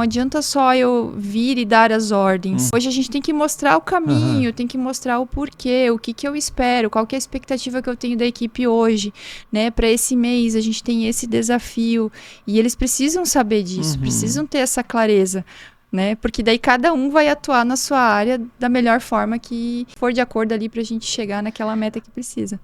adianta só eu vir e dar as ordens. Hoje a gente tem que mostrar o caminho, tem que mostrar o porquê, o que eu espero, qual que é a expectativa que eu tenho da equipe hoje, né? Para esse mês a gente tem esse desafio e eles precisam saber disso, precisam ter essa clareza, né? Porque daí cada um vai atuar na sua área da melhor forma que for de acordo ali pra gente chegar naquela meta que precisa.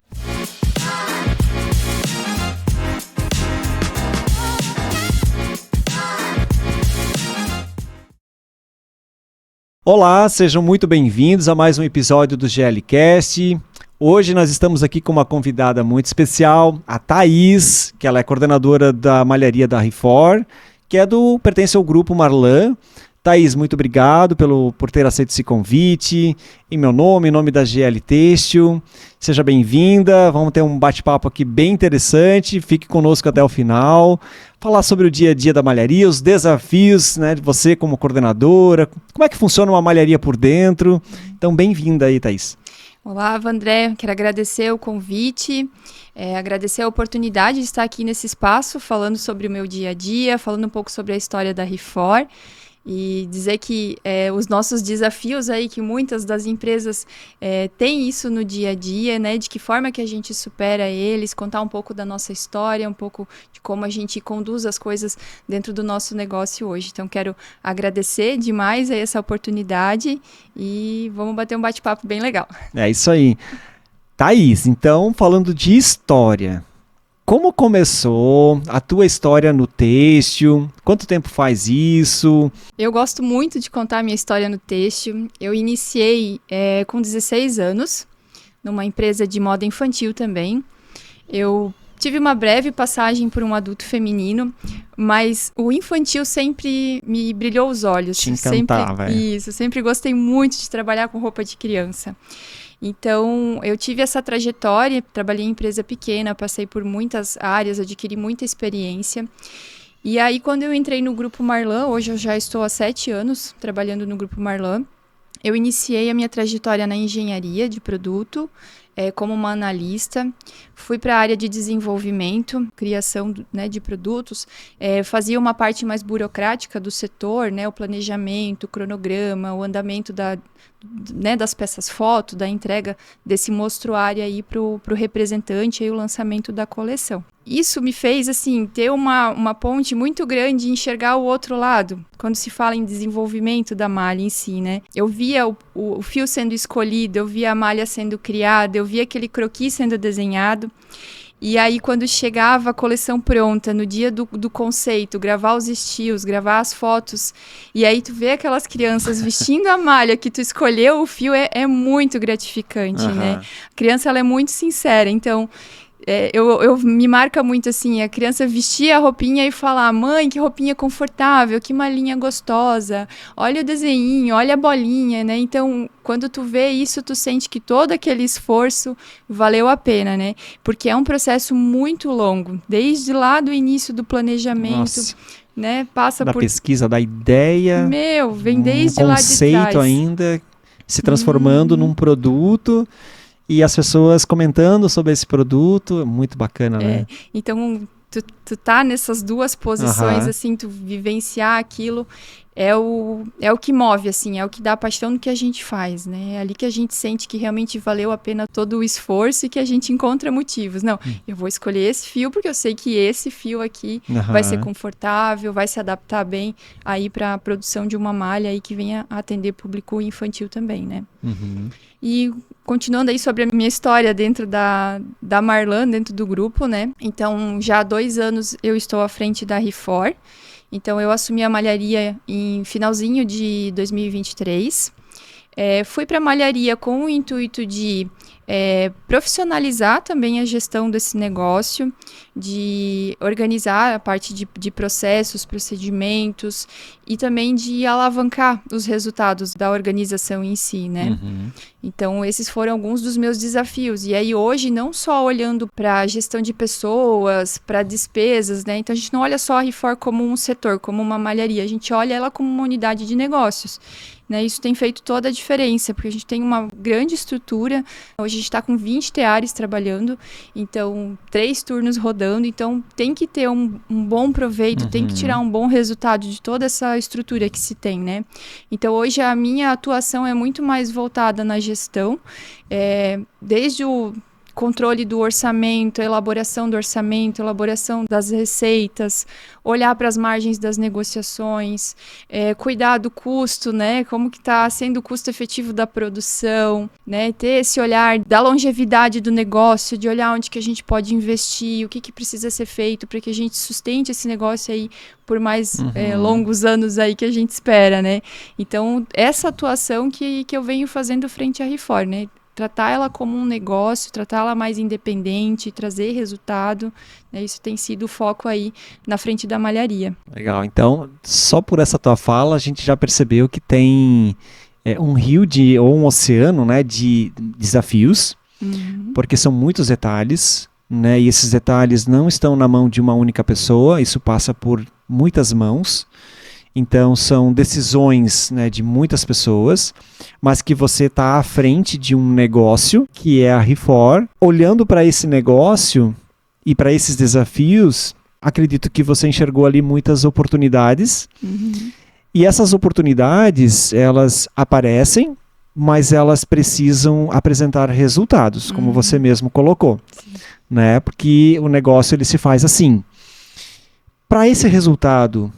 Olá, sejam muito bem-vindos a mais um episódio do GLCast. Hoje nós estamos aqui com uma convidada muito especial, a Thaís, que ela é coordenadora da malharia da RIFOR, que pertence ao grupo Marlan. Thaís, muito obrigado por ter aceito esse convite. Em meu nome, em nome da GL Têxtil, seja bem-vinda. Vamos ter um bate-papo aqui bem interessante. Fique conosco até o final. Falar sobre o dia a dia da malharia, os desafios, né, de você como coordenadora. Como é que funciona uma malharia por dentro? Então, bem-vinda aí, Thaís. Olá, Vandré. Quero agradecer o convite, agradecer a oportunidade de estar aqui nesse espaço, falando sobre o meu dia a dia, falando um pouco sobre a história da RIFOR. E dizer que os nossos desafios aí, que muitas das empresas têm isso no dia a dia, né? De que forma que a gente supera eles, contar um pouco da nossa história, um pouco de como a gente conduz as coisas dentro do nosso negócio hoje. Então, quero agradecer demais aí essa oportunidade e vamos bater um bate-papo bem legal. É isso aí. Thaís, então, falando de história, como começou a tua história no têxtil? Quanto tempo faz isso? Eu gosto muito de contar a minha história no têxtil. Eu iniciei com 16 anos, numa empresa de moda infantil também. Eu tive uma breve passagem por um adulto feminino, mas o infantil sempre me brilhou os olhos. Te encantava. Sempre gostei muito de trabalhar com roupa de criança. Então, eu tive essa trajetória, trabalhei em empresa pequena, passei por muitas áreas, adquiri muita experiência. E aí, quando eu entrei no Grupo Marlan, hoje eu já estou há 7 anos trabalhando no Grupo Marlan, eu iniciei a minha trajetória na engenharia de produto, como uma analista, fui para a área de desenvolvimento, criação, né, de produtos, fazia uma parte mais burocrática do setor, né, o planejamento, o cronograma, o andamento das peças foto, da entrega desse mostruário aí para o representante e o lançamento da coleção. Isso me fez, assim, ter uma ponte muito grande e enxergar o outro lado, quando se fala em desenvolvimento da malha em si, né? Eu via o fio sendo escolhido, eu via a malha sendo criada, eu via aquele croquis sendo desenhado. E aí, quando chegava a coleção pronta, no dia do conceito, gravar os estilos, gravar as fotos, e aí tu vê aquelas crianças vestindo a malha que tu escolheu, o fio é muito gratificante, né? A criança, ela é muito sincera, então eu me marca muito assim, a criança vestir a roupinha e falar: mãe, que roupinha confortável, que malinha gostosa, olha o desenho, olha a bolinha, né? Então, quando tu vê isso, tu sente que todo aquele esforço valeu a pena, né? Porque é um processo muito longo, desde lá do início do planejamento. Nossa. Né? Passa da por pesquisa, da ideia, vem desde lá de trás. Conceito ainda, se transformando num produto. E as pessoas comentando sobre esse produto, muito bacana, né? Então, tu tá nessas duas posições, assim, tu vivenciar aquilo é o que move, assim, é o que dá paixão no que a gente faz, né? É ali que a gente sente que realmente valeu a pena todo o esforço e que a gente encontra motivos. Não, eu vou escolher esse fio porque eu sei que esse fio aqui vai ser confortável, vai se adaptar bem aí para a produção de uma malha aí que venha atender público infantil também, né? E continuando aí sobre a minha história dentro da Marlan, dentro do grupo, né? Então, já há 2 anos eu estou à frente da RIFOR. Então, eu assumi a malharia em finalzinho de 2023. Fui para a malharia com o intuito de profissionalizar também a gestão desse negócio, de organizar a parte de processos, procedimentos e também de alavancar os resultados da organização em si, né? Então, esses foram alguns dos meus desafios. E aí, hoje, não só olhando para a gestão de pessoas, para despesas, né? Então, a gente não olha só a RIFOR como um setor, como uma malharia. A gente olha ela como uma unidade de negócios. Né? Isso tem feito toda a diferença, porque a gente tem uma grande estrutura. Hoje, a gente está com 20 teares trabalhando, então 3 turnos rodando, então tem que ter um bom proveito, tem que tirar um bom resultado de toda essa estrutura que se tem, né? Então hoje a minha atuação é muito mais voltada na gestão, desde o controle do orçamento, elaboração do orçamento, elaboração das receitas, olhar para as margens das negociações, cuidar do custo, né? Como que está sendo o custo efetivo da produção, né? Ter esse olhar da longevidade do negócio, de olhar onde que a gente pode investir, o que precisa ser feito para que a gente sustente esse negócio aí por mais longos anos aí que a gente espera, né? Então, essa atuação que eu venho fazendo frente à ReFor, né? Tratar ela como um negócio, tratar ela mais independente, trazer resultado, né? Isso tem sido o foco aí na frente da malharia. Legal, então só por essa tua fala a gente já percebeu que tem um rio ou um oceano, né, de desafios, porque são muitos detalhes, né, e esses detalhes não estão na mão de uma única pessoa, isso passa por muitas mãos. Então, são decisões, né, de muitas pessoas, mas que você está à frente de um negócio, que é a ReFor. Olhando para esse negócio e para esses desafios, acredito que você enxergou ali muitas oportunidades. E essas oportunidades, elas aparecem, mas elas precisam apresentar resultados, como você mesmo colocou. Né? Porque o negócio ele se faz assim. Para esse resultado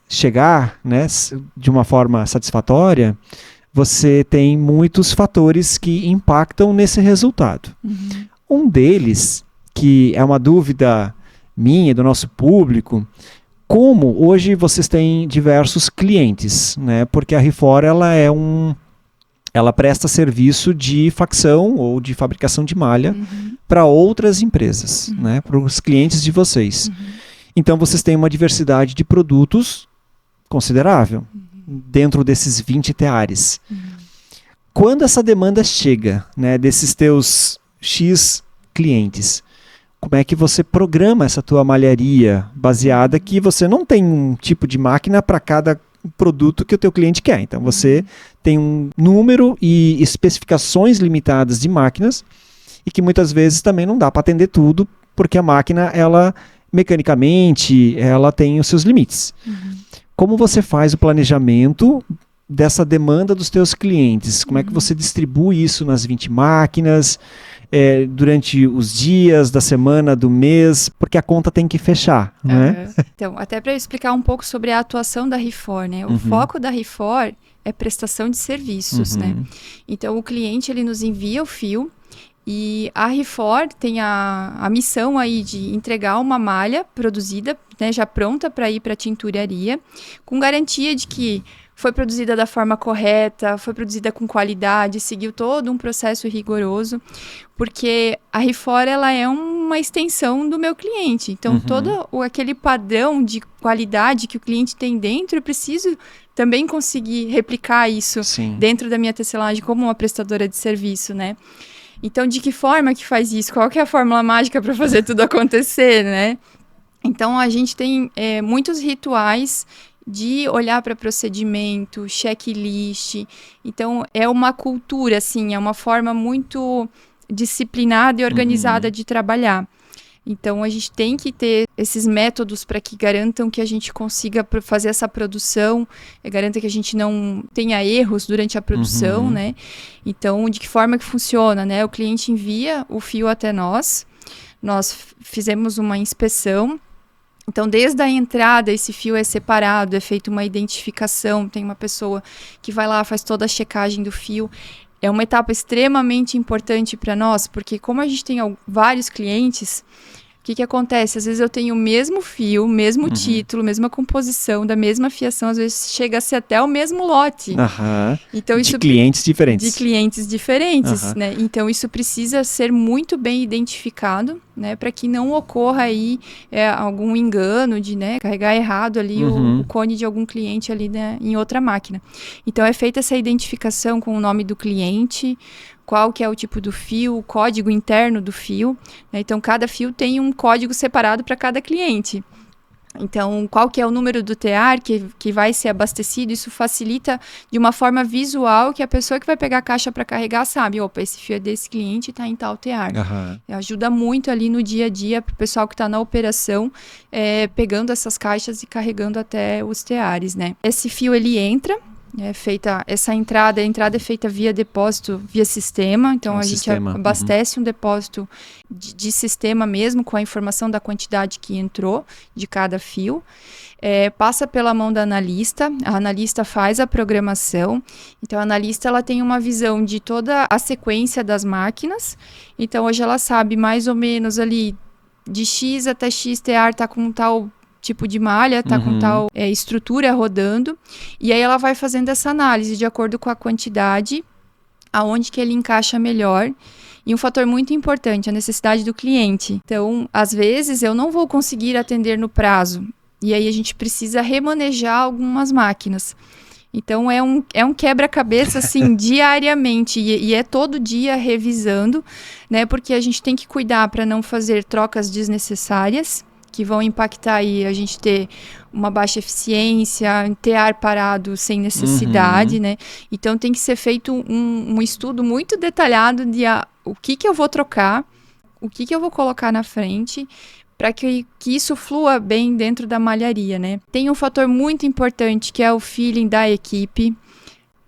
chegar, né, de uma forma satisfatória, você tem muitos fatores que impactam nesse resultado. Um deles, que é uma dúvida minha e do nosso público, como hoje vocês têm diversos clientes, né, porque a ReFor ela presta serviço de facção ou de fabricação de malha para outras empresas, né, para os clientes de vocês. Então, vocês têm uma diversidade de produtos considerável dentro desses 20 teares. Quando essa demanda chega, né, desses teus X clientes, como é que você programa essa tua malharia baseada que você não tem um tipo de máquina para cada produto que o teu cliente quer. Então, você tem um número e especificações limitadas de máquinas e que muitas vezes também não dá para atender tudo, porque a máquina, ela mecanicamente, ela tem os seus limites. Como você faz o planejamento dessa demanda dos teus clientes? Como é que você distribui isso nas 20 máquinas, durante os dias da semana, do mês? Porque a conta tem que fechar, né? Então, até para explicar um pouco sobre a atuação da ReFor, né? O foco da ReFor é prestação de serviços, né? Então, o cliente, ele nos envia o fio, e a ReFor tem a missão aí de entregar uma malha produzida, né, já pronta para ir para a tinturaria, com garantia de que foi produzida da forma correta, foi produzida com qualidade, seguiu todo um processo rigoroso, porque a ReFor, ela é uma extensão do meu cliente. Então, todo aquele padrão de qualidade que o cliente tem dentro, eu preciso também conseguir replicar isso dentro da minha tecelagem como uma prestadora de serviço, né? Então, de que forma que faz isso? Qual que é a fórmula mágica para fazer tudo acontecer, né? Então, a gente tem muitos rituais de olhar para procedimento, checklist. Então, é uma cultura, assim, é uma forma muito disciplinada e organizada de trabalhar. Então, a gente tem que ter esses métodos para que garantam que a gente consiga fazer essa produção, garanta que a gente não tenha erros durante a produção, né? Então, de que forma que funciona, né? O cliente envia o fio até nós fizemos uma inspeção. Então, desde a entrada, esse fio é separado, é feita uma identificação, tem uma pessoa que vai lá, faz toda a checagem do fio. É uma etapa extremamente importante para nós, porque como a gente tem vários clientes, o que acontece? Às vezes eu tenho o mesmo fio, mesmo título, mesma composição, da mesma fiação, às vezes chega a ser até o mesmo lote. Então, de clientes diferentes. De clientes diferentes, né? Então, isso precisa ser muito bem identificado, né? Para que não ocorra aí algum engano de, né, carregar errado ali o cone de algum cliente ali, né, em outra máquina. Então, é feita essa identificação com o nome do cliente, qual que é o tipo do fio, o código interno do fio, né? Então, cada fio tem um código separado para cada cliente. Então, qual que é o número do tear que vai ser abastecido? Isso facilita de uma forma visual que a pessoa que vai pegar a caixa para carregar sabe, opa, esse fio é desse cliente e está em tal tear. Ajuda muito ali no dia a dia para o pessoal que está na operação, pegando essas caixas e carregando até os teares, né? Esse fio, ele entra, feita essa entrada, a entrada é feita via depósito, via sistema, então a gente abastece um depósito de sistema mesmo, com a informação da quantidade que entrou de cada fio, passa pela mão da analista, a analista faz a programação, então a analista ela tem uma visão de toda a sequência das máquinas, então hoje ela sabe mais ou menos ali, de X até X tear tá com tal tipo de malha, tá com tal estrutura rodando, e aí ela vai fazendo essa análise de acordo com a quantidade, aonde que ele encaixa melhor, e um fator muito importante, a necessidade do cliente. Então, às vezes, eu não vou conseguir atender no prazo, e aí a gente precisa remanejar algumas máquinas. Então, é um quebra-cabeça, assim, diariamente, e é todo dia revisando, né, porque a gente tem que cuidar para não fazer trocas desnecessárias, que vão impactar aí a gente ter uma baixa eficiência, tear parado sem necessidade, né? Então tem que ser feito um estudo muito detalhado de o que eu vou trocar, o que eu vou colocar na frente, para que isso flua bem dentro da malharia, né? Tem um fator muito importante que é o feeling da equipe.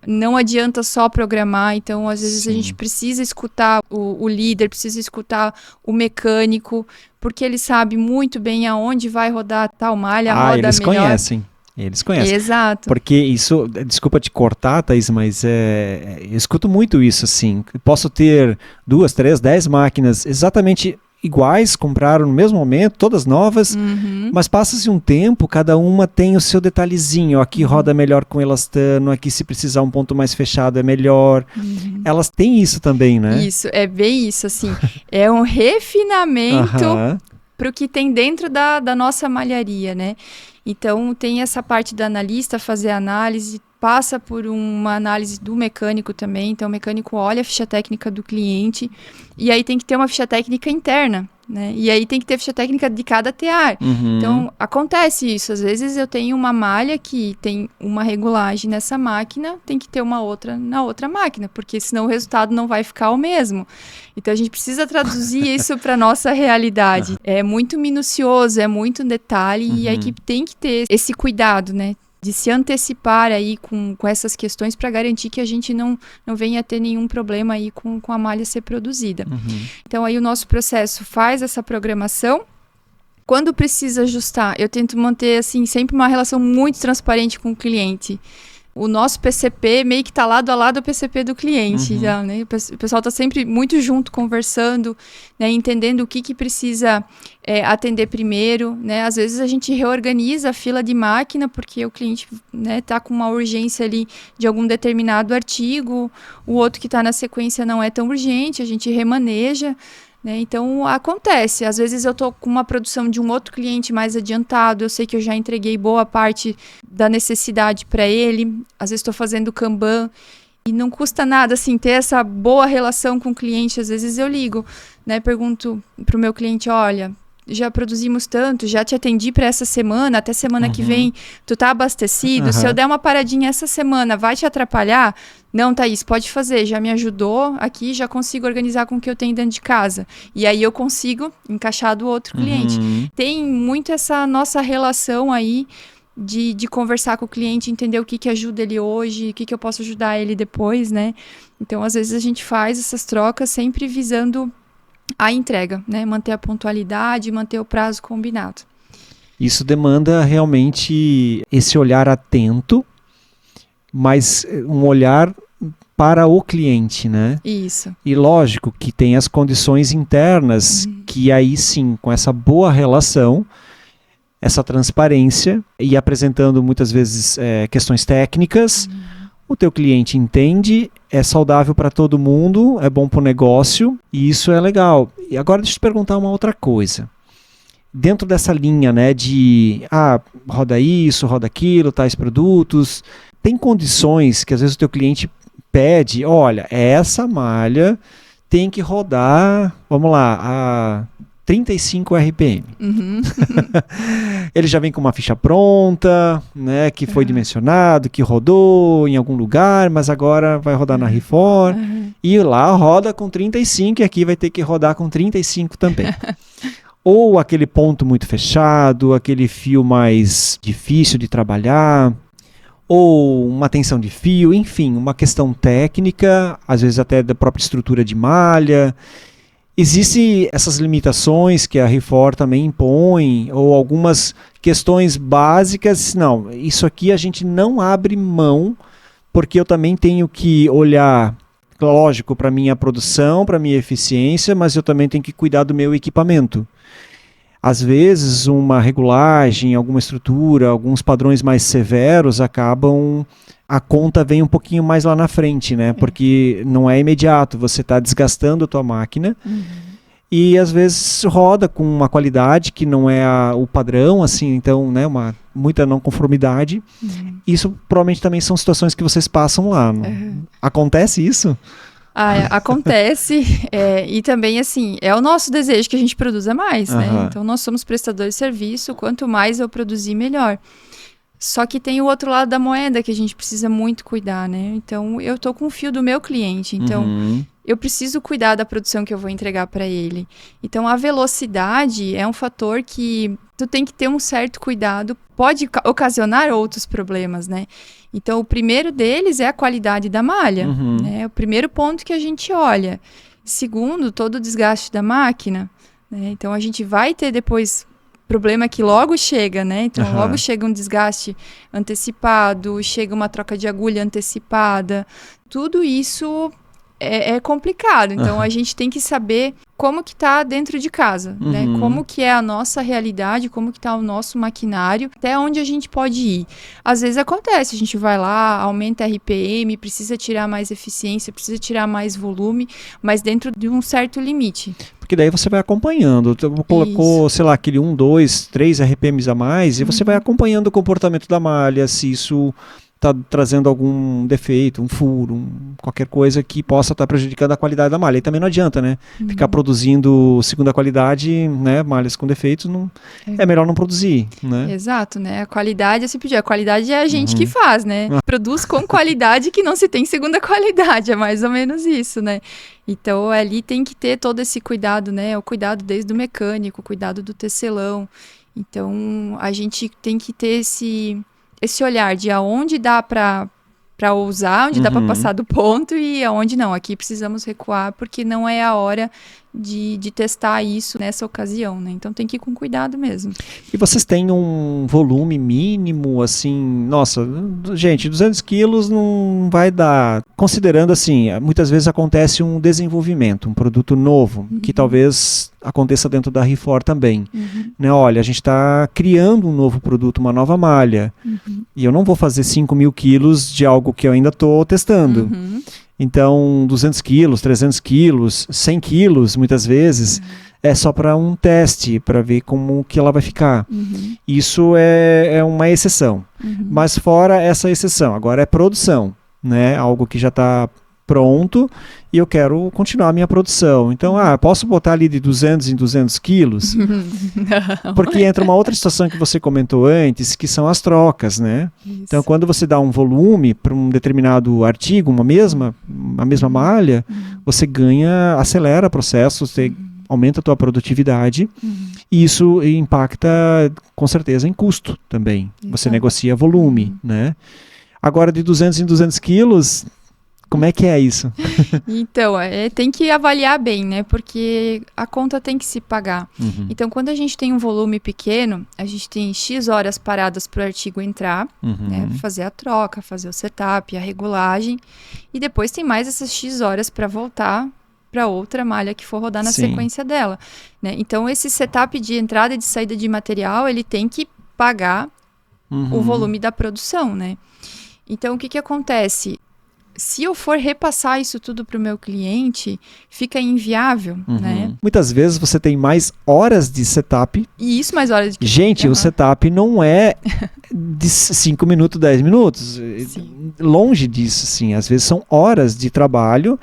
Não adianta só programar, então às vezes a gente precisa escutar o líder, precisa escutar o mecânico, porque ele sabe muito bem aonde vai rodar tal malha, roda eles melhor. Eles conhecem. Exato. Porque isso, desculpa te cortar, Thaís, mas eu escuto muito isso, assim. Posso ter 2, 3, 10 máquinas exatamente iguais, compraram no mesmo momento, todas novas, mas passa-se um tempo, cada uma tem o seu detalhezinho, aqui roda melhor com elastano, aqui se precisar um ponto mais fechado é melhor. Elas têm isso também, né? Isso, é bem isso, assim, é um refinamento para o que tem dentro da nossa malharia, né? Então, tem essa parte da analista fazer análise, passa por uma análise do mecânico também, então o mecânico olha a ficha técnica do cliente, e aí tem que ter uma ficha técnica interna, né? E aí tem que ter ficha técnica de cada tear. Então, acontece isso, às vezes eu tenho uma malha que tem uma regulagem nessa máquina, tem que ter uma outra na outra máquina, porque senão o resultado não vai ficar o mesmo. Então, a gente precisa traduzir isso para nossa realidade. É muito minucioso, é muito detalhe, e a equipe tem que ter esse cuidado, né? De se antecipar aí com essas questões para garantir que a gente não venha a ter nenhum problema aí com a malha ser produzida. Então, aí o nosso processo faz essa programação. Quando precisa ajustar, eu tento manter, assim, sempre uma relação muito transparente com o cliente. O nosso PCP meio que está lado a lado do PCP do cliente, já, né? O pessoal está sempre muito junto, conversando, né? Entendendo o que precisa atender primeiro, né? Às vezes a gente reorganiza a fila de máquina, porque o cliente, né, tá com uma urgência ali de algum determinado artigo, o outro que está na sequência não é tão urgente, a gente remaneja, né? Então, acontece. Às vezes eu estou com uma produção de um outro cliente mais adiantado, eu sei que eu já entreguei boa parte da necessidade para ele, às vezes estou fazendo Kanban, e não custa nada, assim, ter essa boa relação com o cliente. Às vezes eu ligo, né, pergunto para o meu cliente, olha, já produzimos tanto, já te atendi para essa semana, até semana que vem tu tá abastecido, se eu der uma paradinha essa semana, vai te atrapalhar? Não, Thaís, pode fazer, já me ajudou aqui, já consigo organizar com o que eu tenho dentro de casa. E aí eu consigo encaixar do outro cliente. Tem muito essa nossa relação aí de conversar com o cliente, entender o que ajuda ele hoje, o que eu posso ajudar ele depois, né? Então, às vezes a gente faz essas trocas sempre visando a entrega, né? Manter a pontualidade, manter o prazo combinado. Isso demanda realmente esse olhar atento, mas um olhar para o cliente, né? Isso. E lógico que tem as condições internas, que aí sim, com essa boa relação, essa transparência e apresentando muitas vezes questões técnicas, o teu cliente entende, é saudável para todo mundo, é bom para o negócio e isso é legal. E agora deixa eu te perguntar uma outra coisa. Dentro dessa linha, né, de roda isso, roda aquilo, tais produtos, tem condições que às vezes o teu cliente pede, olha, essa malha tem que rodar, vamos lá, a 35 RPM. Ele já vem com uma ficha pronta, né, que foi dimensionado, que rodou em algum lugar, mas agora vai rodar na REFOR, e lá roda com 35 e aqui vai ter que rodar com 35 também. Ou aquele ponto muito fechado, aquele fio mais difícil de trabalhar, ou uma tensão de fio, enfim, uma questão técnica, às vezes até da própria estrutura de malha. Existem essas limitações que a REFOR também impõe, ou algumas questões básicas. Não, isso aqui a gente não abre mão, porque eu também tenho que olhar, lógico, para a minha produção, para a minha eficiência, mas eu também tenho que cuidar do meu equipamento. Às vezes, uma regulagem, alguma estrutura, alguns padrões mais severos acabam... A conta vem um pouquinho mais lá na frente, né? Porque não é imediato, você está desgastando a tua máquina e às vezes roda com uma qualidade que não é o padrão, assim, então, né, muita não conformidade. Isso provavelmente também são situações que vocês passam lá. Acontece isso? Acontece, e também, assim, é o nosso desejo que a gente produza mais, né? Então, nós somos prestadores de serviço, quanto mais eu produzir, melhor. Só que tem o outro lado da moeda que a gente precisa muito cuidar, né? Então, eu tô com o fio do meu cliente, então eu preciso cuidar da produção que eu vou entregar para ele. Então, a velocidade é um fator que tu tem que ter um certo cuidado, pode ocasionar outros problemas, né? Então, o primeiro deles é a qualidade da malha, né? É o primeiro ponto que a gente olha. Segundo, todo o desgaste da máquina, né? Então, a gente vai ter depois... problema que logo chega, né? Então, logo chega um desgaste antecipado, chega uma troca de agulha antecipada. Tudo isso é complicado. Então, a gente tem que saber como que tá dentro de casa, né? Como que é a nossa realidade, como que tá o nosso maquinário, até onde a gente pode ir. Às vezes acontece, a gente vai lá, aumenta a RPM, precisa tirar mais eficiência, precisa tirar mais volume, mas dentro de um certo limite. Porque daí você vai acompanhando. Colocou, sei lá, aquele 1, 2, 3 RPMs a mais, e você vai acompanhando o comportamento da malha, se isso está trazendo algum defeito, um furo, qualquer coisa que possa estar prejudicando a qualidade da malha. E também não adianta, né? Ficar produzindo segunda qualidade, né? Malhas com defeitos, é melhor não produzir, né? Exato, né? A qualidade, eu sempre digo, a qualidade é a gente que faz, né? Produz com qualidade que não se tem segunda qualidade, é mais ou menos isso, né? Então, ali tem que ter todo esse cuidado, né? O cuidado desde o mecânico, o cuidado do tecelão. Então, a gente tem que ter esse olhar de aonde dá para usar, onde dá para passar do ponto e aonde não. Aqui precisamos recuar porque não é a hora de testar isso nessa ocasião, né? Então tem que ir com cuidado mesmo. E vocês têm um volume mínimo, assim, nossa, gente, 200 quilos não vai dar. Considerando assim, muitas vezes acontece um desenvolvimento, um produto novo, que talvez aconteça dentro da REFOR também. Né? Olha, a gente está criando um novo produto, uma nova malha, e eu não vou fazer 5.000 quilos de algo que eu ainda estou testando. Então, 200 quilos, 300 quilos, 100 quilos, muitas vezes, é só para um teste, para ver como que ela vai ficar. Isso é uma exceção. Mas fora essa exceção, agora é produção, né? Algo que já está pronto e eu quero continuar a minha produção. Então, posso botar ali de 200 em 200 quilos? Não. Porque entra uma outra situação que você comentou antes, que são as trocas, né? Isso. Então, quando você dá um volume para um determinado artigo, a mesma malha, você acelera o processo, você aumenta a tua produtividade e isso impacta, com certeza, em custo também. Exato. Você negocia volume, né? Agora, de 200 em 200 quilos... Como é que é isso? Então, tem que avaliar bem, né? Porque a conta tem que se pagar. Então, quando a gente tem um volume pequeno, a gente tem X horas paradas para o artigo entrar, né? Fazer a troca, fazer o setup, a regulagem. E depois tem mais essas X horas para voltar para outra malha que for rodar na sequência dela. Né? Então, esse setup de entrada e de saída de material, ele tem que pagar o volume da produção, né? Então, o que acontece? Se eu for repassar isso tudo para o meu cliente, fica inviável, né? Muitas vezes você tem mais horas de setup. E isso mais horas de... Gente, o setup não é de 5 minutos, 10 minutos. Longe disso, assim. Às vezes são horas de trabalho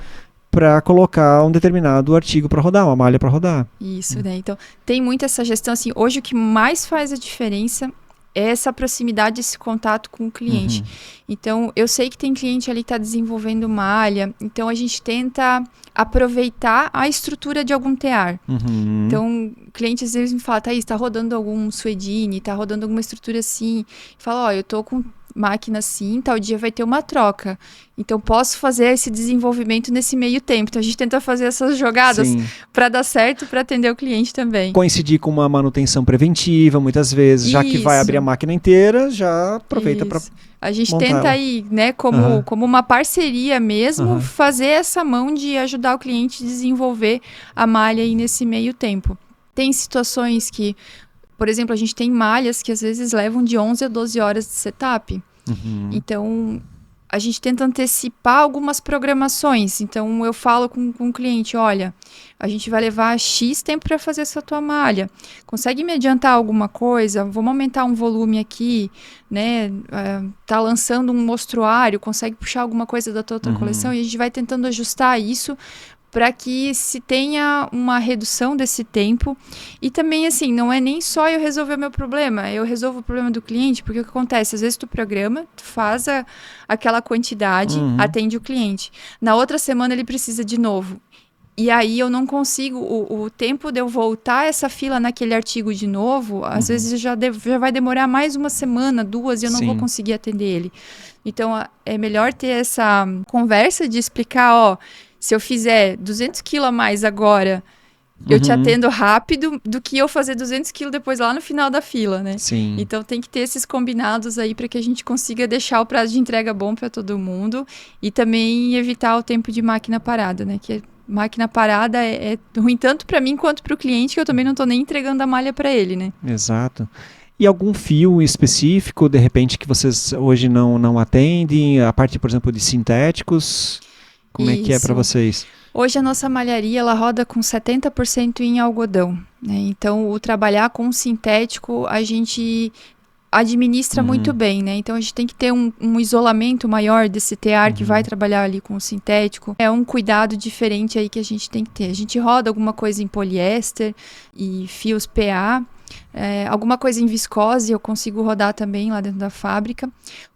para colocar um determinado artigo para rodar, uma malha para rodar. Isso, né? Então, tem muito essa gestão, assim, hoje o que mais faz a diferença é essa proximidade, esse contato com o cliente. Então, eu sei que tem cliente ali que está desenvolvendo malha, então a gente tenta aproveitar a estrutura de algum tear. Então, clientes às vezes me falam, Thaís, está rodando algum suedine, está rodando alguma estrutura assim. Fala, ó, eu tô com máquina assim, tal dia vai ter uma troca. Então, posso fazer esse desenvolvimento nesse meio tempo. Então, a gente tenta fazer essas jogadas para dar certo, para atender o cliente também. Coincidir com uma manutenção preventiva, muitas vezes, já que vai abrir a máquina inteira, já aproveita para a gente tenta aí, né, como uma parceria mesmo, fazer essa mão de ajudar o cliente a desenvolver a malha aí nesse meio tempo. Tem situações que, por exemplo, a gente tem malhas que às vezes levam de 11 a 12 horas de setup. Então, a gente tenta antecipar algumas programações. Então, eu falo com o cliente, olha, a gente vai levar X tempo para fazer essa tua malha. Consegue me adiantar alguma coisa? Vamos aumentar um volume aqui, né? Tá lançando um mostruário, consegue puxar alguma coisa da tua outra coleção? E a gente vai tentando ajustar isso para que se tenha uma redução desse tempo. E também, assim, não é nem só eu resolver o meu problema, eu resolvo o problema do cliente, porque o que acontece? Às vezes tu programa, tu faz aquela quantidade, atende o cliente. Na outra semana ele precisa de novo. E aí eu não consigo, o tempo de eu voltar essa fila naquele artigo de novo, às vezes já vai demorar mais uma semana, 2, e eu não vou conseguir atender ele. Então, é melhor ter essa conversa de explicar, ó, se eu fizer 200 quilos a mais agora, eu te atendo rápido, do que eu fazer 200 quilos depois lá no final da fila, né? Sim. Então tem que ter esses combinados aí para que a gente consiga deixar o prazo de entrega bom para todo mundo e também evitar o tempo de máquina parada, né? Que máquina parada é ruim tanto para mim quanto para o cliente, que eu também não estou nem entregando a malha para ele, né? Exato. E algum fio específico, de repente, que vocês hoje não atendem? A parte, por exemplo, de sintéticos? Como é que é para vocês? Hoje a nossa malharia ela roda com 70% em algodão, né? Então, o trabalhar com sintético, a gente administra muito bem, né? Então, a gente tem que ter um isolamento maior desse tear que vai trabalhar ali com o sintético. É um cuidado diferente aí que a gente tem que ter. A gente roda alguma coisa em poliéster e fios PA. Alguma coisa em viscose eu consigo rodar também lá dentro da fábrica.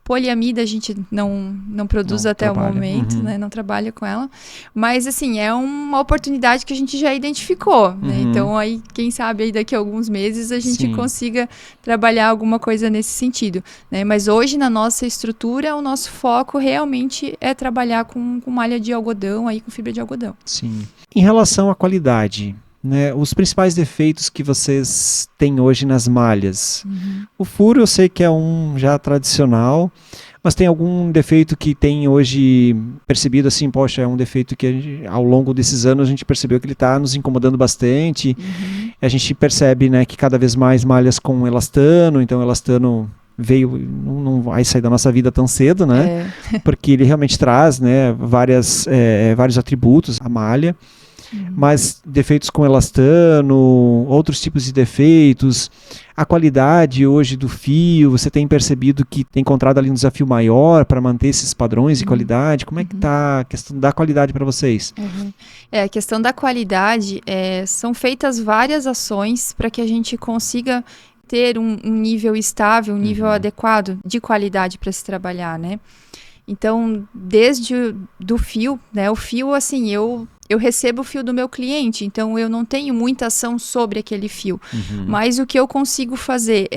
Poliamida a gente não produz até o momento, né? Não trabalha com ela. Mas, assim, é uma oportunidade que a gente já identificou, né? Então, aí, quem sabe, aí daqui a alguns meses a gente consiga trabalhar alguma coisa nesse sentido, né? Mas hoje, na nossa estrutura, o nosso foco realmente é trabalhar com malha de algodão, aí com fibra de algodão. Sim. Em relação à qualidade, né, os principais defeitos que vocês têm hoje nas malhas. O furo eu sei que é um já tradicional, mas tem algum defeito que tem hoje percebido assim, poxa, é um defeito que ao longo desses anos a gente percebeu que ele está nos incomodando bastante. A gente percebe, né, que cada vez mais malhas com elastano, então elastano veio, não vai sair da nossa vida tão cedo, né? Porque ele realmente traz, né, vários atributos à malha. Mas defeitos com elastano, outros tipos de defeitos, a qualidade hoje do fio, você tem percebido que tem encontrado ali um desafio maior para manter esses padrões de qualidade? Como é que está a questão da qualidade para vocês? A questão da qualidade, são feitas várias ações para que a gente consiga ter um nível estável, um nível adequado de qualidade para se trabalhar, né? Então, desde do fio, né? O fio, assim, eu recebo o fio do meu cliente, então eu não tenho muita ação sobre aquele fio. Mas o que eu consigo fazer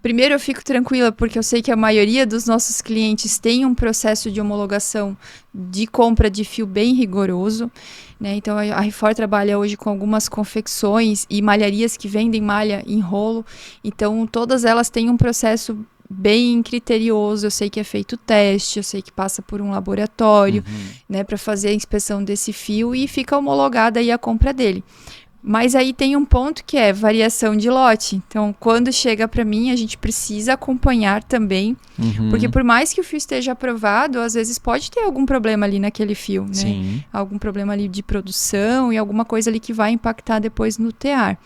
primeiro eu fico tranquila, porque eu sei que a maioria dos nossos clientes tem um processo de homologação de compra de fio bem rigoroso, né? Então a Rifor trabalha hoje com algumas confecções e malharias que vendem malha em rolo, então todas elas têm um processo bem criterioso. Eu sei que é feito teste, eu sei que passa por um laboratório, né, para fazer a inspeção desse fio e fica homologada aí a compra dele. Mas aí tem um ponto que é variação de lote. Então, quando chega para mim, a gente precisa acompanhar também, porque por mais que o fio esteja aprovado, às vezes pode ter algum problema ali naquele fio, né? Sim. Algum problema ali de produção e alguma coisa ali que vai impactar depois no tear.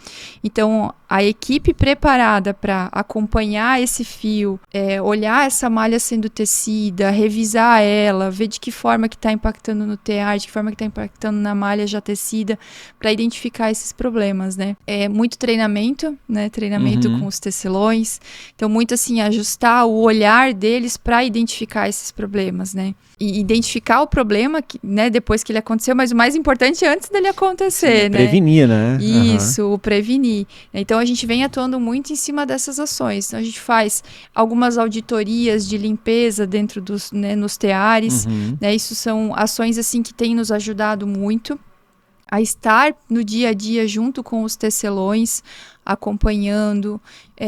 Então, a equipe preparada para acompanhar esse fio, olhar essa malha sendo tecida, revisar ela, ver de que forma que está impactando no tear, de que forma que está impactando na malha já tecida, para identificar esses problemas, né? É muito treinamento, né? Treinamento com os tecelões. Então, muito assim, ajustar o olhar deles para identificar esses problemas, né? E identificar o problema, né, depois que ele aconteceu, mas o mais importante é antes dele acontecer, sim, né? Prevenir, né? Isso, o prevenir. Então, a gente vem atuando muito em cima dessas ações. Então, a gente faz algumas auditorias de limpeza dentro dos, né, nos teares. Né? Isso são ações assim que têm nos ajudado muito a estar no dia a dia junto com os tecelões, acompanhando,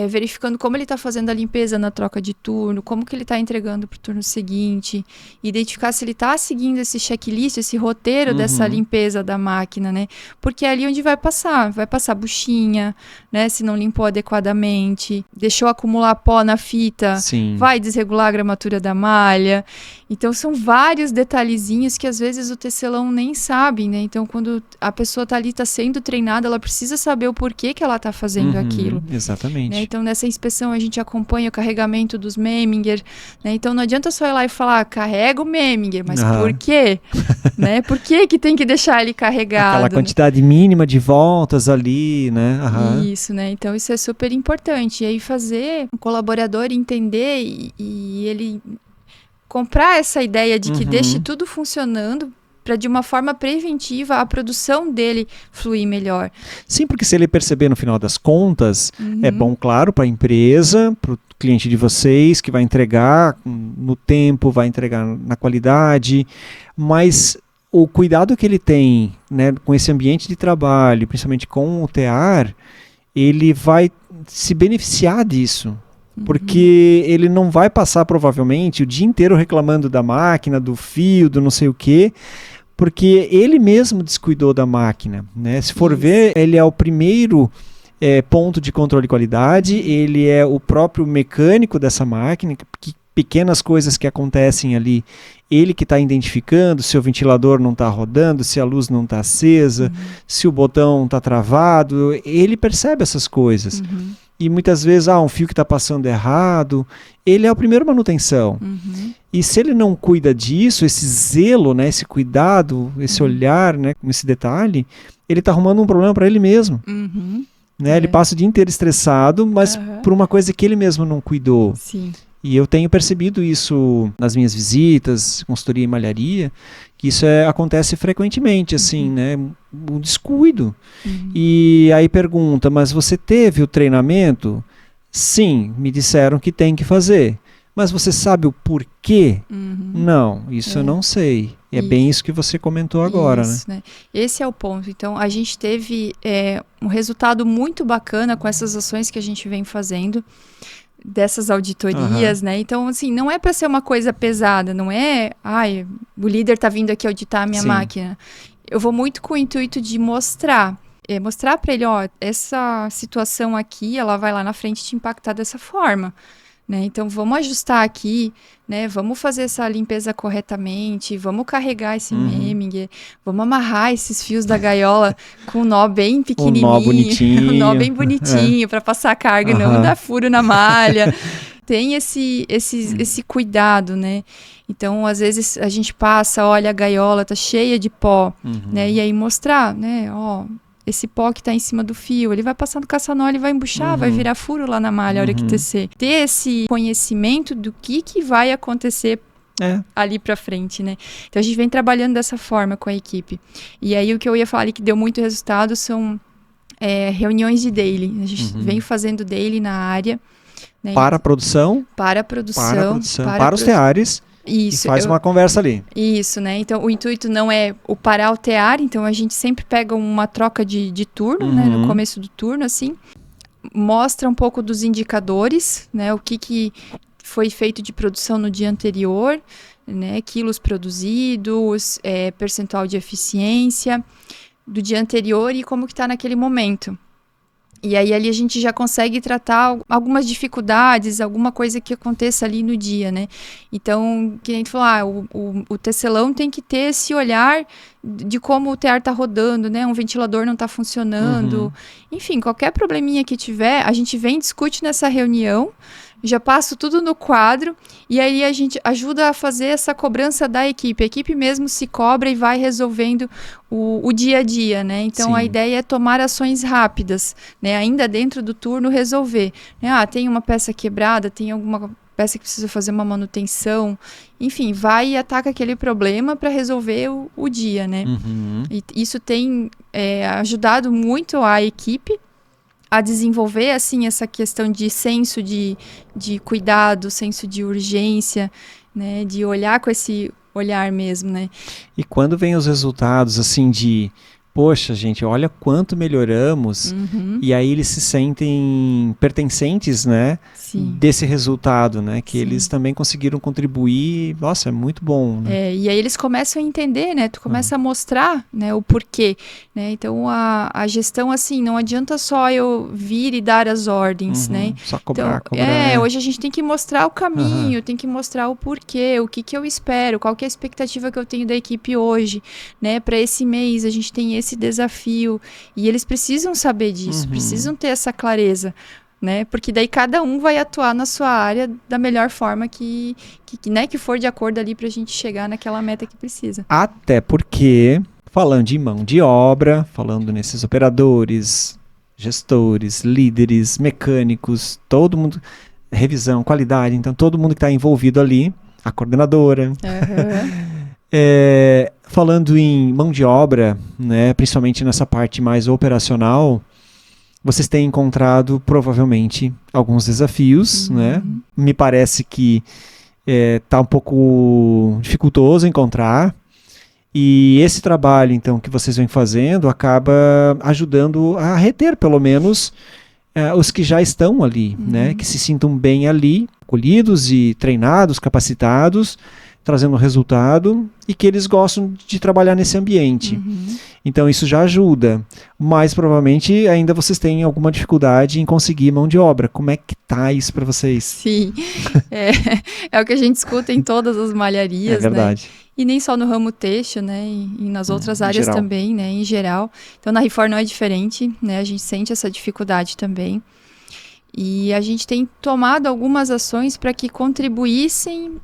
verificando como ele está fazendo a limpeza na troca de turno, como que ele está entregando para o turno seguinte, identificar se ele está seguindo esse checklist, esse roteiro dessa limpeza da máquina, né? Porque é ali onde vai passar buchinha, né? Se não limpou adequadamente, deixou acumular pó na fita, Sim. Vai desregular a gramatura da malha. Então, são vários detalhezinhos que às vezes o tecelão nem sabe, né? Então, quando a pessoa está ali, está sendo treinada, ela precisa saber o porquê que ela está fazendo aquilo. Exatamente. Né? Então, nessa inspeção, a gente acompanha o carregamento dos Meminger. Né? Então, não adianta só ir lá e falar, carrega o Meminger, mas por quê? Né? Por que tem que deixar ele carregado? Aquela quantidade mínima de voltas ali, né? Isso, né? Então, isso é super importante. E aí, fazer o colaborador entender e ele comprar essa ideia de que deixe tudo funcionando para, de uma forma preventiva, a produção dele fluir melhor. Sim, porque se ele perceber no final das contas, é bom, claro, para a empresa, para o cliente de vocês, que vai entregar no tempo, vai entregar na qualidade, mas o cuidado que ele tem, né, com esse ambiente de trabalho, principalmente com o tear, ele vai se beneficiar disso. Porque ele não vai passar, provavelmente, o dia inteiro reclamando da máquina, do fio, do não sei o quê, porque ele mesmo descuidou da máquina, né? Se for ver, ele é o primeiro ponto de controle de qualidade, ele é o próprio mecânico dessa máquina, que pequenas coisas que acontecem ali, ele que está identificando se o ventilador não está rodando, se a luz não está acesa, se o botão está travado, ele percebe essas coisas. E muitas vezes, um fio que está passando errado, ele é a primeira manutenção. E se ele não cuida disso, esse zelo, né, esse cuidado, esse olhar, né, com esse detalhe, ele está arrumando um problema para ele mesmo. Né? Ele passa o dia inteiro estressado, mas por uma coisa que ele mesmo não cuidou. Sim. E eu tenho percebido isso nas minhas visitas, consultoria em malharia, que isso acontece frequentemente, assim, né? Um descuido. E aí pergunta, mas você teve o treinamento? Sim, me disseram que tem que fazer. Mas você sabe o porquê? Não, isso eu não sei. E é bem isso que você comentou agora, né? Esse é o ponto. Então, a gente teve um resultado muito bacana com essas ações que a gente vem fazendo, dessas auditorias, né? Então, assim, não é para ser uma coisa pesada, não é, o líder tá vindo aqui auditar a minha máquina. Eu vou muito com o intuito de mostrar para ele, essa situação aqui, ela vai lá na frente te impactar dessa forma. Né? Então, vamos ajustar aqui, né? Vamos fazer essa limpeza corretamente, vamos carregar esse Meminger, vamos amarrar esses fios da gaiola com um nó bem pequenininho, nó bonitinho. um nó bem bonitinho para passar carga, não dar furo na malha. Tem esse cuidado, né? Então, às vezes, a gente passa, olha, a gaiola tá cheia de pó, né? E aí mostrar, né? Esse pó que está em cima do fio, ele vai passar no caçanol, ele vai embuchar, vai virar furo lá na malha a hora que tecer. Ter esse conhecimento do que vai acontecer ali para frente, né? Então, a gente vem trabalhando dessa forma com a equipe. E aí, o que eu ia falar ali que deu muito resultado são reuniões de daily. A gente vem fazendo daily na área. Né? Para a produção. Para os teares. Isso, e faz uma conversa ali. Isso, né? Então, o intuito não é o parar o tear, então a gente sempre pega uma troca de turno, né? No começo do turno, assim. Mostra um pouco dos indicadores, né? O que foi feito de produção no dia anterior, né? Quilos produzidos, percentual de eficiência do dia anterior e como que tá naquele momento. E aí ali a gente já consegue tratar algumas dificuldades, alguma coisa que aconteça ali no dia, né? Então, que nem tu falou, o tecelão tem que ter esse olhar de como o tear tá rodando, né? Um ventilador não tá funcionando. Enfim, qualquer probleminha que tiver, a gente vem, discute nessa reunião, já passo tudo no quadro e aí a gente ajuda a fazer essa cobrança da equipe. A equipe mesmo se cobra e vai resolvendo o dia a dia, né? Então, a ideia é tomar ações rápidas, né? Ainda dentro do turno, resolver. Né? Tem uma peça quebrada, tem alguma peça que precisa fazer uma manutenção. Enfim, vai e ataca aquele problema para resolver o dia, né? E isso tem ajudado muito a equipe a desenvolver, assim, essa questão de senso de cuidado, senso de urgência, né? De olhar com esse olhar mesmo, né? E quando vem os resultados, assim, de... Poxa, gente, olha quanto melhoramos. E aí eles se sentem pertencentes, né? Sim. Desse resultado, né? Que Sim. eles também conseguiram contribuir. Nossa, é muito bom, né? E aí eles começam a entender, né? Tu começa a mostrar, né, o porquê, né? Então, a gestão, assim, não adianta só eu vir e dar as ordens, né? Só cobrar, então, cobrar. Hoje a gente tem que mostrar o caminho, tem que mostrar o porquê, o que eu espero, qual que é a expectativa que eu tenho da equipe hoje, né? Para esse mês a gente tem esse desafio e eles precisam saber disso, precisam ter essa clareza, né? Porque daí cada um vai atuar na sua área da melhor forma que for de acordo ali pra gente chegar naquela meta que precisa. Até porque, falando de mão de obra, falando nesses operadores, gestores, líderes, mecânicos, todo mundo, revisão, qualidade, então todo mundo que está envolvido ali, a coordenadora. Falando em mão de obra, né, principalmente nessa parte mais operacional, vocês têm encontrado provavelmente alguns desafios, né? Me parece que está um pouco dificultoso encontrar. E esse trabalho, então, que vocês vêm fazendo acaba ajudando a reter, pelo menos, os que já estão ali, né? Que se sintam bem ali, acolhidos e treinados, capacitados, trazendo resultado e que eles gostam de trabalhar nesse ambiente. Então isso já ajuda, mas provavelmente ainda vocês têm alguma dificuldade em conseguir mão de obra. Como é que tá isso para vocês? Sim, é o que a gente escuta em todas as malharias, é verdade. né? E nem só no ramo têxtil, né? E nas outras áreas geral. também, né? Em geral. Então na Rifor não é diferente, né? A gente sente essa dificuldade também. E a gente tem tomado algumas ações para que contribuíssem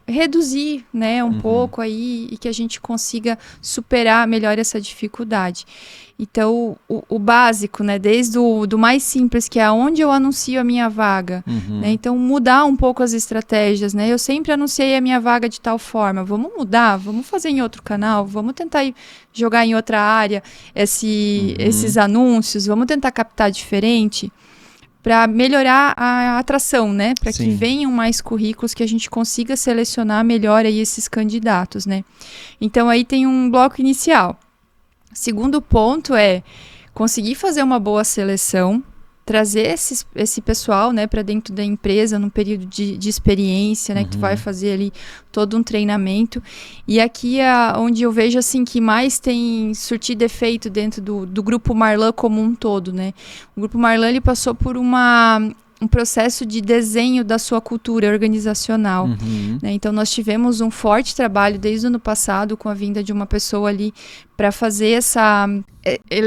reduzir, né, um pouco aí e que a gente consiga superar melhor essa dificuldade. Então, o básico, né, desde do mais simples, que é aonde eu anuncio a minha vaga, né, então mudar um pouco as estratégias, né, eu sempre anunciei a minha vaga de tal forma, vamos mudar, vamos fazer em outro canal, vamos tentar jogar em outra área esses anúncios, vamos tentar captar diferente, para melhorar a atração, né? Para que venham mais currículos, que a gente consiga selecionar melhor aí esses candidatos, né? Então, aí tem um bloco inicial. Segundo ponto é conseguir fazer uma boa seleção, trazer esse pessoal, né, para dentro da empresa num período de experiência, né, que tu vai fazer ali todo um treinamento. E aqui é onde eu vejo assim que mais tem surtido efeito dentro do Grupo Marlan como um todo, né? O Grupo Marlan ele passou por um processo de desenho da sua cultura organizacional, né? Então nós tivemos um forte trabalho desde o ano passado com a vinda de uma pessoa ali para fazer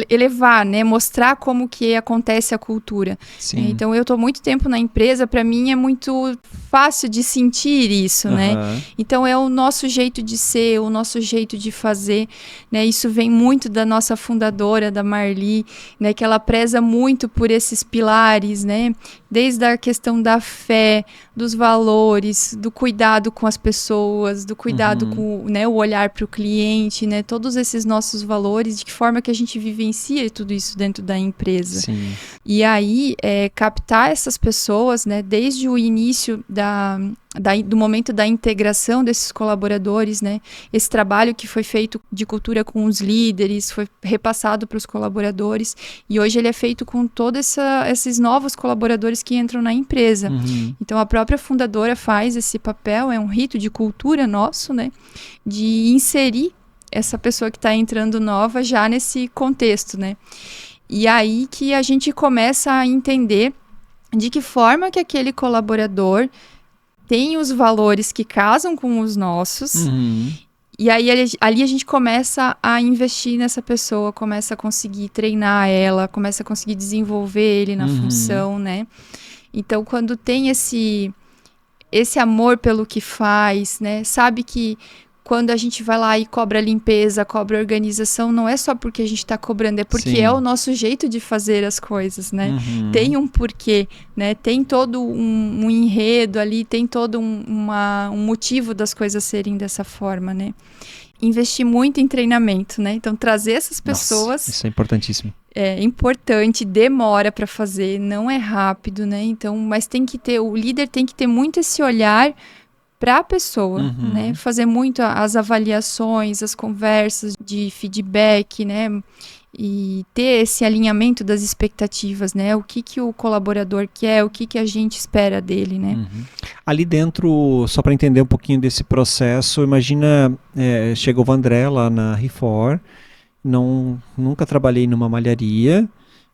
elevar, né, mostrar como que acontece a cultura. Então eu estou muito tempo na empresa, para mim é muito fácil de sentir isso, né? Então é o nosso jeito de ser, o nosso jeito de fazer, né? Isso vem muito da nossa fundadora, da Marli, né, que ela preza muito por esses pilares, né? Desde a questão da fé, dos valores, do cuidado com as pessoas, do cuidado com, né, o olhar para o cliente, né? Todos esses nossos valores, de que forma que a gente vivencia tudo isso dentro da empresa. E aí, captar essas pessoas, né, desde o início do momento da integração desses colaboradores, né, esse trabalho que foi feito de cultura com os líderes, foi repassado para os colaboradores, e hoje ele é feito com todos esses novos colaboradores que entram na empresa. Então, a própria fundadora faz esse papel, é um rito de cultura nosso, né, de inserir essa pessoa que está entrando nova já nesse contexto, né? E aí que a gente começa a entender de que forma que aquele colaborador tem os valores que casam com os nossos. E aí ali a gente começa a investir nessa pessoa, começa a conseguir treinar ela, começa a conseguir desenvolver ele na função, né? Então, quando tem esse amor pelo que faz, né? Sabe que quando a gente vai lá e cobra limpeza, cobra organização, não é só porque a gente está cobrando, é porque é o nosso jeito de fazer as coisas, né? Tem um porquê, né? Tem todo um enredo ali, tem todo um motivo das coisas serem dessa forma, né? Investir muito em treinamento, né? Então, trazer essas pessoas... Nossa, isso é importantíssimo. É importante, demora para fazer, não é rápido, né? Então, mas o líder tem que ter muito esse olhar para a pessoa, né? Fazer muito as avaliações, as conversas de feedback, né? E ter esse alinhamento das expectativas, né? O que o colaborador quer, o que a gente espera dele, né? Ali dentro, só para entender um pouquinho desse processo, imagina, chega o Vandré lá na Rifor, nunca trabalhei numa malharia,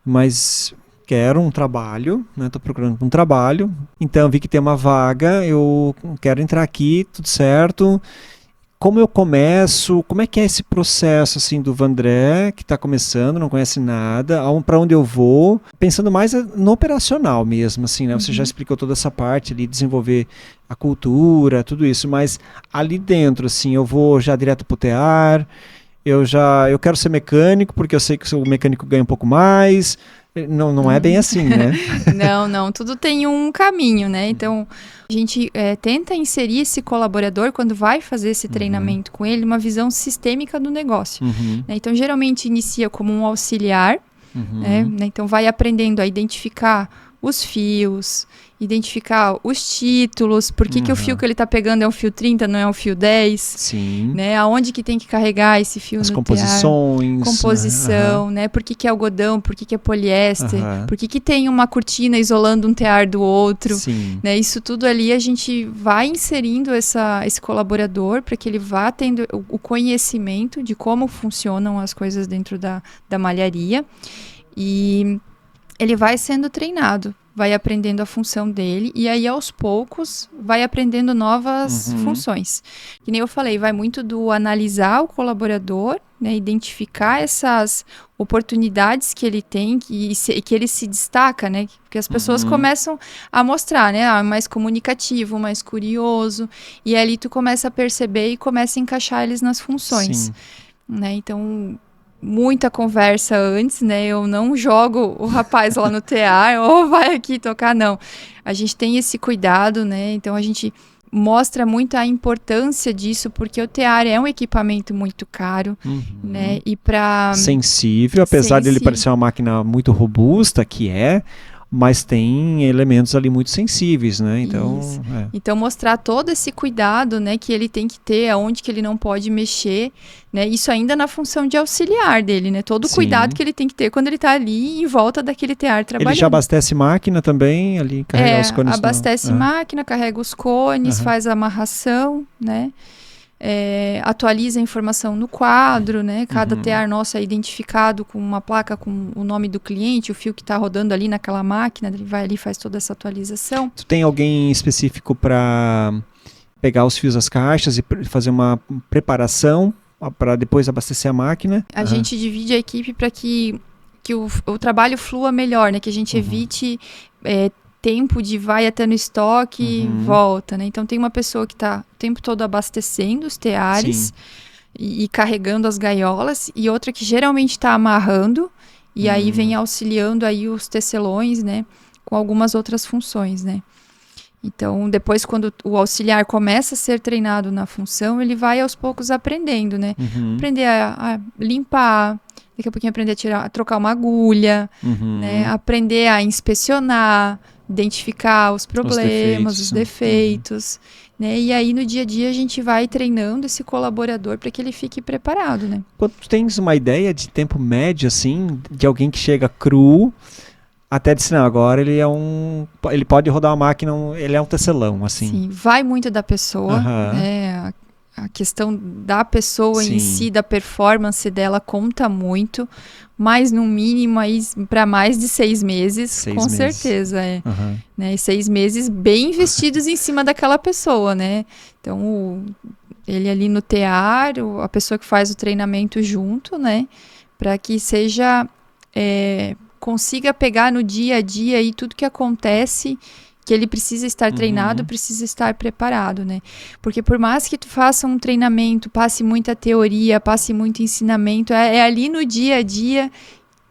mas quero um trabalho, né? Estou procurando um trabalho, então vi que tem uma vaga, eu quero entrar aqui, tudo certo. Como eu começo? Como é que é esse processo assim do Vandré, que está começando, não conhece nada, para onde eu vou? Pensando mais no operacional mesmo, assim, né? Você já explicou toda essa parte ali, desenvolver a cultura, tudo isso, mas ali dentro, assim, eu vou já direto para o TEAR, eu quero ser mecânico, porque eu sei que o mecânico ganha um pouco mais. Não é bem assim, né? Não, tudo tem um caminho, né? Então, a gente tenta inserir esse colaborador, quando vai fazer esse treinamento com ele, uma visão sistêmica do negócio. Né? Então, geralmente inicia como um auxiliar, né? Então, vai aprendendo a identificar os fios, identificar os títulos, por que o fio que ele está pegando é um fio 30, não é um fio 10. Sim. Né? Aonde que tem que carregar esse fio as no composições. Composição, né? Por que é algodão, por que é poliéster, por que tem uma cortina isolando um tear do outro. Sim. Né? Isso tudo ali a gente vai inserindo esse colaborador para que ele vá tendo o conhecimento de como funcionam as coisas dentro da malharia. E ele vai sendo treinado, vai aprendendo a função dele e aí aos poucos vai aprendendo novas funções. Que nem eu falei, vai muito do analisar o colaborador, né, identificar essas oportunidades que ele tem que ele se destaca, né? Porque as pessoas começam a mostrar, né? Mais comunicativo, mais curioso, e ali tu começa a perceber e começa a encaixar eles nas funções. Sim. Né? Então, muita conversa antes, né? Eu não jogo o rapaz lá no TEAR, ou vai aqui tocar, não. A gente tem esse cuidado, né? Então, a gente mostra muito a importância disso, porque o TEAR é um equipamento muito caro, né? E sensível, apesar de ele parecer uma máquina muito robusta, mas tem elementos ali muito sensíveis, né? Então, então mostrar todo esse cuidado, né, que ele tem que ter, aonde que ele não pode mexer, né? Isso ainda na função de auxiliar dele, né? Todo o cuidado que ele tem que ter quando ele está ali em volta daquele TEAR trabalhando. Ele já abastece máquina também, ali carrega os cones. Abastece máquina, carrega os cones, faz a amarração, né? Atualiza a informação no quadro, né? Cada TEAR nosso é identificado com uma placa com o nome do cliente, o fio que está rodando ali naquela máquina, ele vai ali e faz toda essa atualização. Tu tem alguém específico para pegar os fios das caixas e fazer uma preparação para depois abastecer a máquina? A gente divide a equipe para que o trabalho flua melhor, né? Que a gente evite tempo de vai até no estoque e volta, né? Então tem uma pessoa que está o tempo todo abastecendo os teares e carregando as gaiolas, e outra que geralmente está amarrando e aí vem auxiliando aí os tecelões, né? Com algumas outras funções, né? Então, depois, quando o auxiliar começa a ser treinado na função, ele vai aos poucos aprendendo, né? Aprender a limpar, daqui a pouquinho aprender a trocar uma agulha, né? Aprender a inspecionar, identificar os problemas, os defeitos, né? E aí no dia a dia a gente vai treinando esse colaborador para que ele fique preparado, né? Quando tu tens uma ideia de tempo médio, assim, de alguém que chega cru, até disse, não, agora ele pode rodar uma máquina, ele é um tecelão, assim. Sim, vai muito da pessoa, né? a questão da pessoa em si, da performance dela conta muito, mas no mínimo aí para mais de 6 meses, com certeza. Né? E 6 meses bem investidos em cima daquela pessoa, né? Então, ele ali no TEAR, a pessoa que faz o treinamento junto, né? Para que seja, consiga pegar no dia a dia aí tudo que acontece, que ele precisa estar treinado, precisa estar preparado, né? Porque por mais que tu faça um treinamento, passe muita teoria, passe muito ensinamento, é ali no dia a dia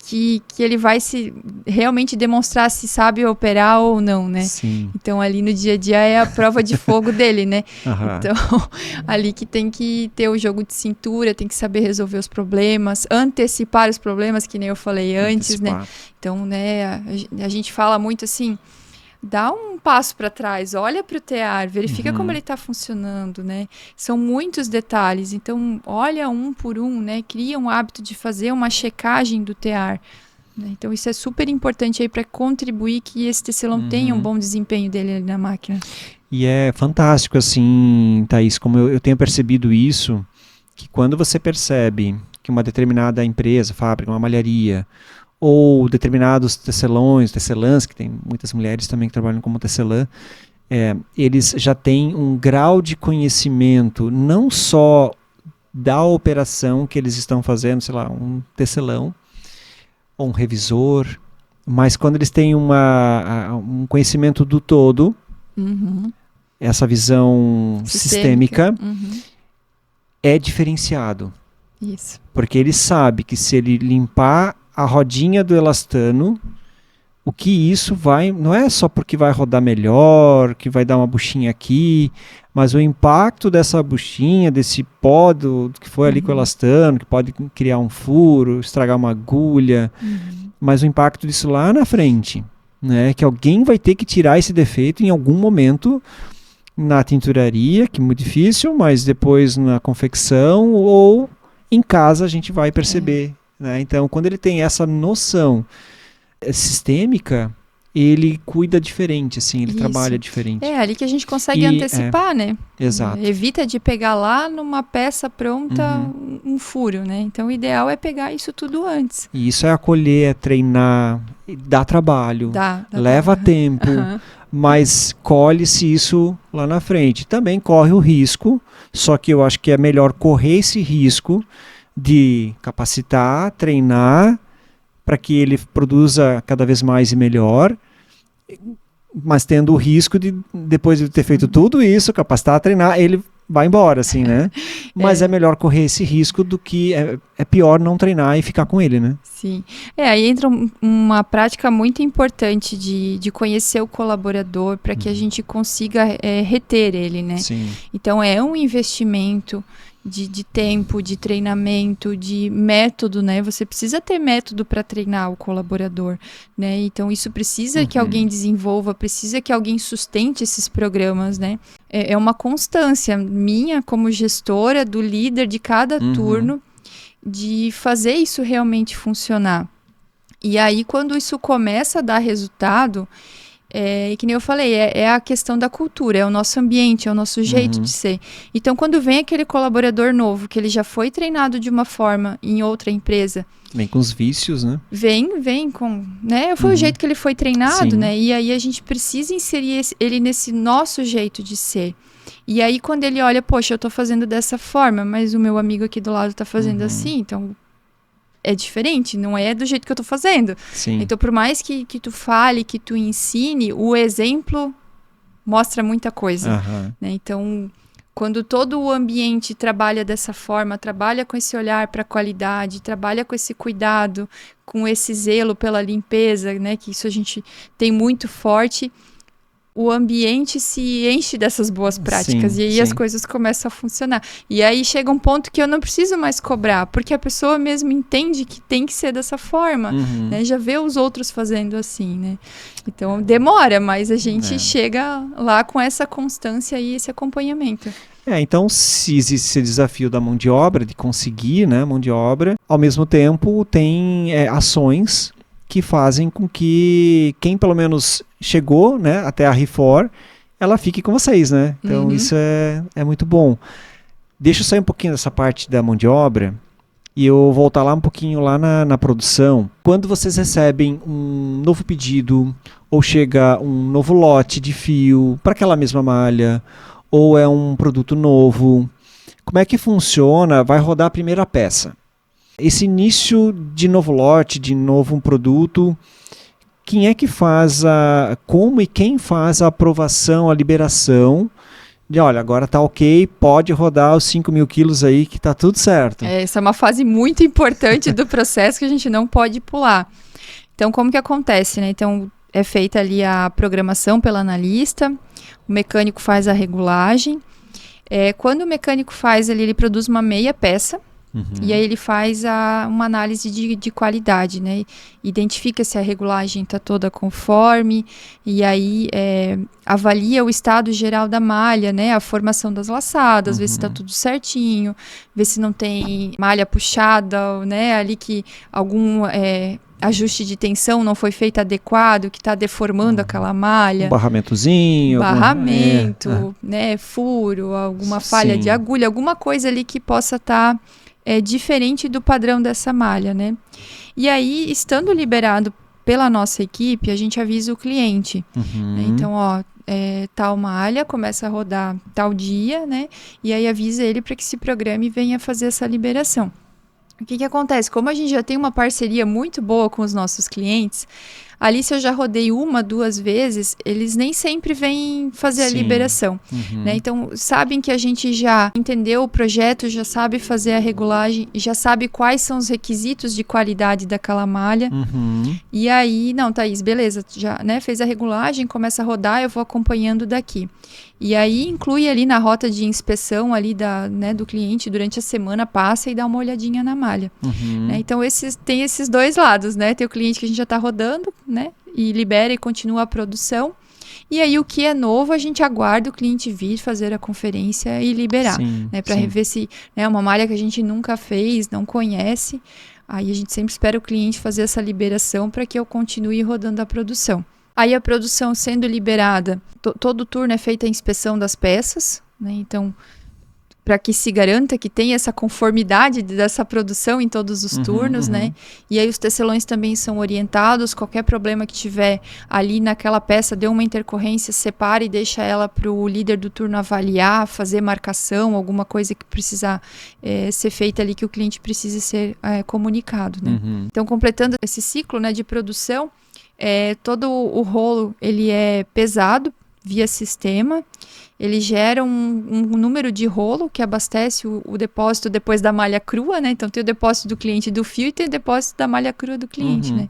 que ele vai se realmente demonstrar se sabe operar ou não, né? Sim. Então, ali no dia a dia é a prova de fogo dele, né? Então, ali que tem que ter o jogo de cintura, tem que saber resolver os problemas, antecipar os problemas, que nem eu falei antes, né? Então, né, a gente fala muito assim, dá um passo para trás, olha para o TEAR, verifica como ele está funcionando, né? São muitos detalhes, então olha um por um, né? Cria um hábito de fazer uma checagem do TEAR. Né? Então isso é super importante aí para contribuir que esse tecelão tenha um bom desempenho dele ali na máquina. E é fantástico assim, Thaís, como eu tenho percebido isso, que quando você percebe que uma determinada empresa, fábrica, uma malharia, ou determinados tecelãs, que tem muitas mulheres também que trabalham como tecelã, eles já têm um grau de conhecimento não só da operação que eles estão fazendo, sei lá, um tecelão, ou um revisor, mas quando eles têm um conhecimento do todo, essa visão sistêmica, é diferenciado. Isso. Porque ele sabe que se ele limpar a rodinha do elastano, o que isso vai, não é só porque vai rodar melhor, que vai dar uma buchinha aqui, mas o impacto dessa buchinha, desse pó que foi ali com o elastano, que pode criar um furo, estragar uma agulha, mas o impacto disso lá na frente, né, que alguém vai ter que tirar esse defeito em algum momento na tinturaria, que é muito difícil, mas depois na confecção ou em casa a gente vai perceber. Né? Então, quando ele tem essa noção sistêmica, ele cuida diferente, assim, ele trabalha diferente. É ali que a gente consegue antecipar, né? Exato. Evita de pegar lá numa peça pronta um furo, né? Então, o ideal é pegar isso tudo antes. E isso é acolher, é treinar, dá trabalho, leva tempo, mas colhe-se isso lá na frente. Também corre o risco, só que eu acho que é melhor correr esse risco de capacitar, treinar, para que ele produza cada vez mais e melhor, mas tendo o risco de, depois de ter feito tudo isso, capacitar, treinar, ele vai embora, assim, né? Mas é melhor correr esse risco do que é pior não treinar e ficar com ele, né? Sim. Aí entra uma prática muito importante de conhecer o colaborador para que a gente consiga reter ele, né? Sim. Então, é um investimento de tempo, de treinamento, de método, né? Você precisa ter método para treinar o colaborador, né? Então, isso precisa que alguém desenvolva, precisa que alguém sustente esses programas, né? É uma constância minha como gestora, do líder de cada turno, de fazer isso realmente funcionar. E aí, quando isso começa a dar resultado, que nem eu falei, é a questão da cultura, é o nosso ambiente, é o nosso jeito de ser. Então, quando vem aquele colaborador novo, que ele já foi treinado de uma forma em outra empresa... Vem com os vícios, né? Vem com... né? Foi o jeito que ele foi treinado, né? E aí a gente precisa inserir ele nesse nosso jeito de ser. E aí, quando ele olha, poxa, eu tô fazendo dessa forma, mas o meu amigo aqui do lado tá fazendo assim, então... é diferente, não é do jeito que eu tô fazendo. Sim. Então, por mais que tu fale, que tu ensine, o exemplo mostra muita coisa. Né? Então, quando todo o ambiente trabalha dessa forma, trabalha com esse olhar para a qualidade, trabalha com esse cuidado, com esse zelo pela limpeza, né? Que isso a gente tem muito forte, o ambiente se enche dessas boas práticas e aí as coisas começam a funcionar. E aí chega um ponto que eu não preciso mais cobrar, porque a pessoa mesmo entende que tem que ser dessa forma, né? Já vê os outros fazendo assim, né? Então demora, mas a gente chega lá com essa constância e esse acompanhamento. Então, se existe esse desafio da mão de obra, de conseguir, né, mão de obra, ao mesmo tempo tem ações que fazem com que quem pelo menos chegou, né, até a RIFOR, ela fique com vocês, né? Então isso é muito bom. Deixa eu sair um pouquinho dessa parte da mão de obra e eu voltar lá um pouquinho lá na produção. Quando vocês recebem um novo pedido ou chega um novo lote de fio para aquela mesma malha ou é um produto novo, como é que funciona? Vai rodar a primeira peça. Esse início de novo lote, de novo produto, quem é que faz como e quem faz a aprovação, a liberação? De, olha, agora tá ok, pode rodar os 5.000 quilos aí que tá tudo certo. Essa é uma fase muito importante do processo que a gente não pode pular. Então, como que acontece, né? Então, é feita ali a programação pelo analista, o mecânico faz a regulagem. Quando o mecânico faz ali, ele produz uma meia peça, e aí ele faz uma análise de qualidade, né? Identifica se a regulagem está toda conforme, e aí avalia o estado geral da malha, né? A formação das laçadas, vê se está tudo certinho, vê se não tem malha puxada, né? Ali que algum ajuste de tensão não foi feito adequado, que está deformando aquela malha. Um barramentozinho. Barramento, né? Furo, alguma falha de agulha, alguma coisa ali que possa estar... diferente do padrão dessa malha, né? E aí, estando liberado pela nossa equipe, a gente avisa o cliente. Né? Então, tal malha começa a rodar tal dia, né? E aí avisa ele para que se programe e venha fazer essa liberação. O que acontece? Como a gente já tem uma parceria muito boa com os nossos clientes, ali se eu já rodei 1, 2 vezes, eles nem sempre vêm fazer a liberação. Né? Então, sabem que a gente já entendeu o projeto, já sabe fazer a regulagem, já sabe quais são os requisitos de qualidade daquela malha. E aí, não, Thaís, beleza, já fez a regulagem, começa a rodar, eu vou acompanhando daqui. E aí inclui ali na rota de inspeção ali do cliente durante a semana, passa e dá uma olhadinha na malha. Né? Então tem esses dois lados, né? Tem o cliente que a gente já está rodando, né? E libera e continua a produção. E aí o que é novo a gente aguarda o cliente vir fazer a conferência e liberar, né? Para rever se é uma malha que a gente nunca fez, não conhece. Aí a gente sempre espera o cliente fazer essa liberação para que eu continue rodando a produção. Aí a produção sendo liberada, todo turno é feita a inspeção das peças, né? Então, para que se garanta que tem essa conformidade dessa produção em todos os turnos, né? E aí os tecelões também são orientados, qualquer problema que tiver ali naquela peça, deu uma intercorrência, separa e deixa ela para o líder do turno avaliar, fazer marcação, alguma coisa que precisar ser feita ali, que o cliente precise ser comunicado, né? Então, completando esse ciclo, né, de produção, todo o rolo ele é pesado via sistema, ele gera um número de rolo que abastece o depósito depois da malha crua, né? Então tem o depósito do cliente do fio e tem o depósito da malha crua do cliente, né?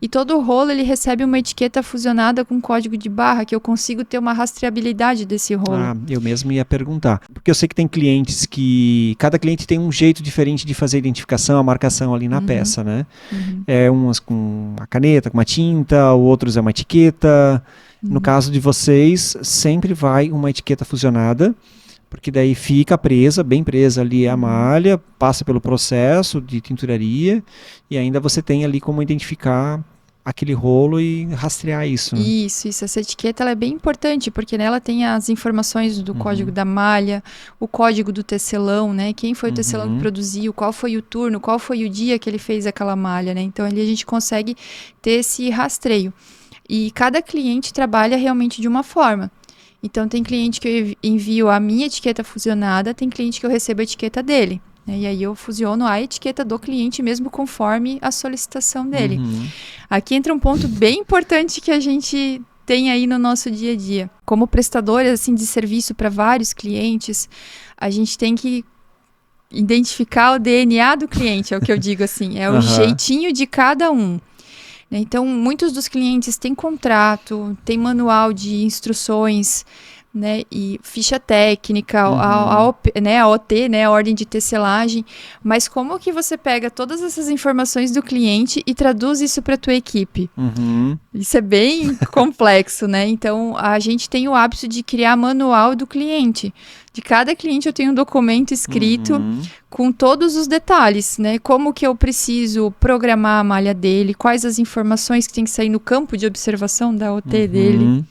E todo o rolo ele recebe uma etiqueta fusionada com código de barra, que eu consigo ter uma rastreabilidade desse rolo. Eu mesmo ia perguntar, porque eu sei que tem clientes que cada cliente tem um jeito diferente de fazer a identificação, a marcação ali na peça, né? Umas com a caneta, com uma tinta, outros é uma etiqueta. No caso de vocês, sempre vai uma etiqueta fusionada, porque daí fica presa, bem presa ali a malha, passa pelo processo de tinturaria e ainda você tem ali como identificar aquele rolo e rastrear isso. Né? Isso. Essa etiqueta ela é bem importante, porque nela tem as informações do código da malha, o código do tecelão, né? Quem foi o tecelão que produziu, qual foi o turno, qual foi o dia que ele fez aquela malha, né? Então ali a gente consegue ter esse rastreio. E cada cliente trabalha realmente de uma forma. Então, tem cliente que eu envio a minha etiqueta fusionada, tem cliente que eu recebo a etiqueta dele. Né? E aí eu fusiono a etiqueta do cliente mesmo conforme a solicitação dele. Aqui entra um ponto bem importante que a gente tem aí no nosso dia a dia. Como prestadores assim, de serviço para vários clientes, a gente tem que identificar o DNA do cliente, é o que eu digo assim. É o jeitinho de cada um. Então, muitos dos clientes têm contrato, tem manual de instruções, né, e ficha técnica, a OT, né, a ordem de tecelagem, mas como que você pega todas essas informações do cliente e traduz isso para a tua equipe? Isso é bem complexo, né? Então, a gente tem o hábito de criar manual do cliente. De cada cliente eu tenho um documento escrito com todos os detalhes, né? Como que eu preciso programar a malha dele, quais as informações que tem que sair no campo de observação da OT dele.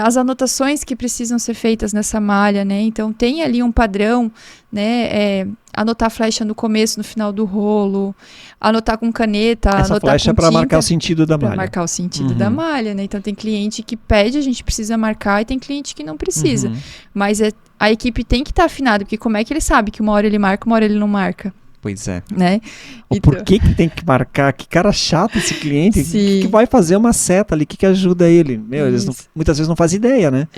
as anotações que precisam ser feitas nessa malha, né? Então tem ali um padrão, né? Anotar a flecha no começo, no final do rolo, anotar com caneta, Essa anotar flecha com é para tinta, marcar o sentido da malha. para marcar o sentido da malha, né? Então tem cliente que pede, a gente precisa marcar, e tem cliente que não precisa. Mas a equipe tem que estar afinada, porque como é que ele sabe que uma hora ele marca, uma hora ele não marca? Pois é. Né? Por que tem que marcar? Que cara chato esse cliente. O que vai fazer uma seta ali? O que ajuda ele? Eles muitas vezes não fazem ideia, né?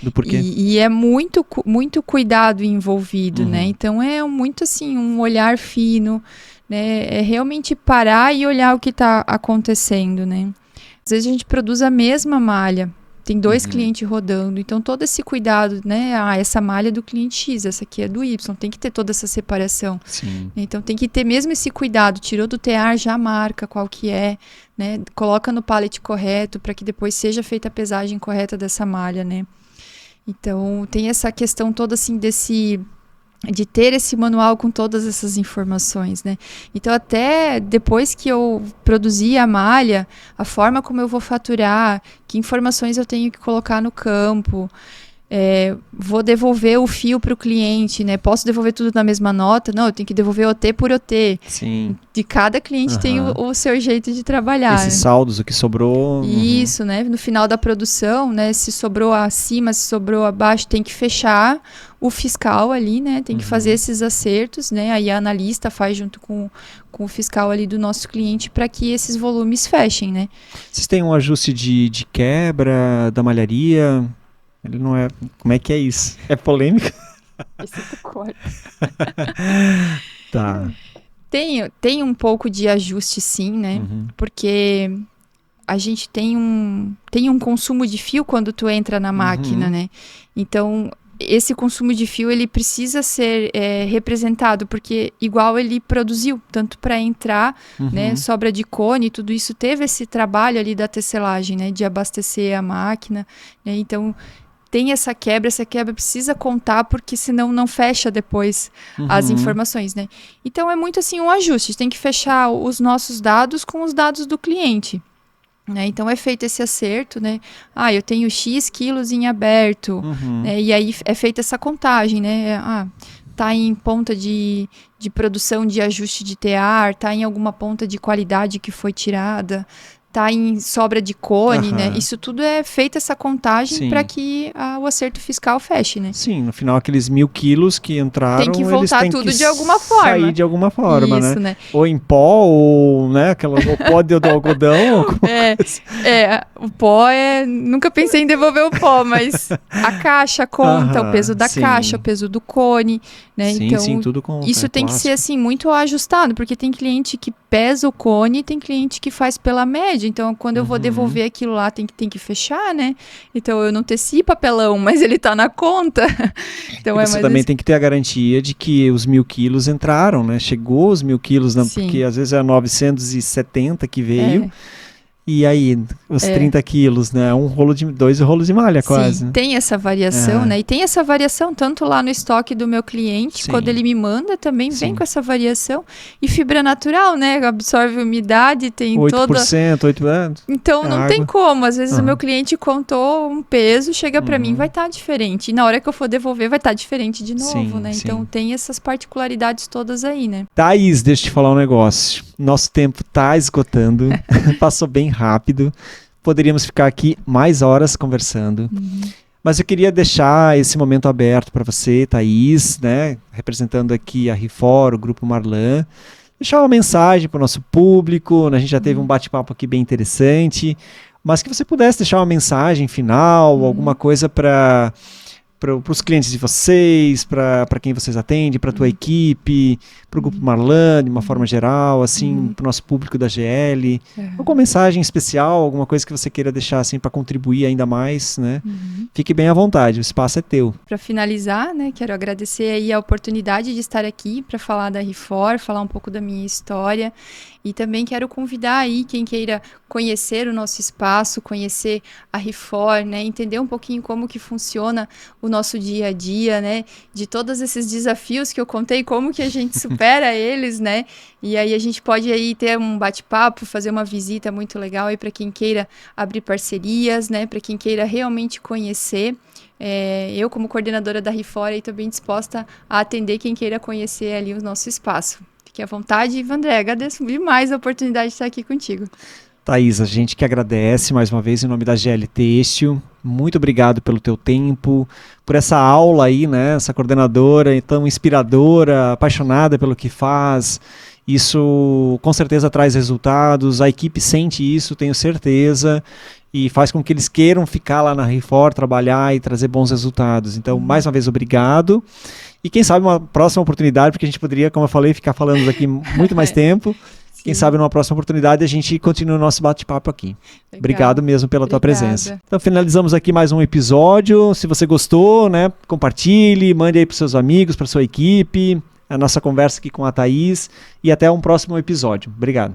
Do porquê. E é muito, muito cuidado envolvido, né? Então é muito assim, um olhar fino, né? É realmente parar e olhar o que está acontecendo, né? Às vezes a gente produz a mesma malha, tem 2 clientes rodando, então todo esse cuidado, né? Essa malha é do cliente X, essa aqui é do Y, tem que ter toda essa separação. Sim. Então tem que ter mesmo esse cuidado, tirou do tear, já marca qual que é, né? Coloca no pallet correto para que depois seja feita a pesagem correta dessa malha, né? Então tem essa questão toda assim de ter esse manual com todas essas informações, né? Então, até depois que eu produzi a malha, a forma como eu vou faturar, que informações eu tenho que colocar no campo, vou devolver o fio para o cliente, né? Posso devolver tudo na mesma nota? Não, eu tenho que devolver OT por OT. Sim. De cada cliente tem o seu jeito de trabalhar. Esses saldos, o que sobrou. Isso, né? No final da produção, né? Se sobrou acima, se sobrou abaixo, tem que fechar o fiscal ali, né? Tem que fazer esses acertos, né? Aí a analista faz junto com o fiscal ali do nosso cliente para que esses volumes fechem, né? Vocês têm um ajuste de quebra da malharia? Ele não é... Como é que é isso? É polêmica? Esse tu corta. Tá. Tem um pouco de ajuste, sim, né? Porque a gente tem um consumo de fio quando tu entra na máquina, né? Então, esse consumo de fio, ele precisa ser representado, porque igual ele produziu, tanto para entrar, né? Sobra de cone, tudo isso teve esse trabalho ali da tecelagem, né? De abastecer a máquina, né? Então... tem essa quebra precisa contar, porque senão não fecha depois as informações, né? Então é muito assim um ajuste, tem que fechar os nossos dados com os dados do cliente, né? Então é feito esse acerto, né? Eu tenho X quilos em aberto, né? E aí é feita essa contagem, né? Tá em ponta de produção de ajuste de tear, tá em alguma ponta de qualidade que foi tirada, tá em sobra de cone, né? Isso tudo é feita essa contagem para que o acerto fiscal feche, né? Sim, no final aqueles 1.000 quilos que entraram, tem que voltar eles têm tudo que de alguma forma. sair de alguma forma, isso, né? Ou em pó, ou, né, o pó do algodão. O pó nunca pensei em devolver o pó, mas a caixa conta, o peso da caixa, o peso do cone, né? Sim, tudo conta. Isso tem que ser assim muito ajustado, porque tem cliente que pesa o cone e tem cliente que faz pela média. Então, quando eu vou devolver aquilo lá, tem que fechar, né? Então, eu não teci papelão, mas ele tá na conta. Então, você também tem que ter a garantia de que os 1.000 quilos entraram, né? Chegou os 1.000 quilos, porque às vezes é 970 que veio. E aí, os 30 quilos, né? Dois rolos de malha, quase. Sim, tem essa variação, né? E tem essa variação tanto lá no estoque do meu cliente, quando ele me manda, também vem com essa variação. E fibra natural, né? Absorve umidade, tem 8%, 8%. Então, não tem como. Às vezes o meu cliente contou um peso, chega para mim, vai estar diferente. E na hora que eu for devolver, vai estar diferente de novo, né? Então, tem essas particularidades todas aí, né? Thaís, deixa eu te falar um negócio. Nosso tempo tá esgotando. Passou bem rápido. Poderíamos ficar aqui mais horas conversando. Mas eu queria deixar esse momento aberto para você, Thaís, né? Representando aqui a RIFOR, o Grupo Marlan. Deixar uma mensagem para o nosso público. A gente já teve um bate-papo aqui bem interessante. Mas que você pudesse deixar uma mensagem final, alguma coisa para os clientes de vocês, para quem vocês atendem, para a tua equipe, para o Grupo Marlan, de uma forma geral, assim, para o nosso público da GL. Alguma mensagem especial, alguma coisa que você queira deixar assim para contribuir ainda mais, né? Fique bem à vontade, o espaço é teu. Para finalizar, né, quero agradecer aí a oportunidade de estar aqui para falar da RIFOR, falar um pouco da minha história. E também quero convidar aí quem queira conhecer o nosso espaço, conhecer a RIFOR, né, entender um pouquinho como que funciona o nosso dia a dia, né? De todos esses desafios que eu contei, como que a gente supera eles, né? E aí a gente pode aí ter um bate-papo, fazer uma visita muito legal aí para quem queira abrir parcerias, né? Para quem queira realmente conhecer. Eu, como coordenadora da RIFOR, estou bem disposta a atender quem queira conhecer ali o nosso espaço. Fique à vontade. E, Vandré, agradeço demais a oportunidade de estar aqui contigo. Thaís, a gente que agradece mais uma vez em nome da GL Têxtil. Muito obrigado pelo teu tempo, por essa aula aí, né? Essa coordenadora tão inspiradora, apaixonada pelo que faz. Isso com certeza traz resultados, a equipe sente isso, tenho certeza, e faz com que eles queiram ficar lá na RIFOR, trabalhar e trazer bons resultados. Então, mais uma vez, obrigado. E quem sabe uma próxima oportunidade, porque a gente poderia, como eu falei, ficar falando aqui muito mais tempo. Quem sabe numa próxima oportunidade a gente continua o nosso bate-papo aqui. Legal. Obrigado mesmo pela tua presença. Então finalizamos aqui mais um episódio. Se você gostou, né, compartilhe, mande aí para seus amigos, para sua equipe, a nossa conversa aqui com a Thaís e até um próximo episódio. Obrigado.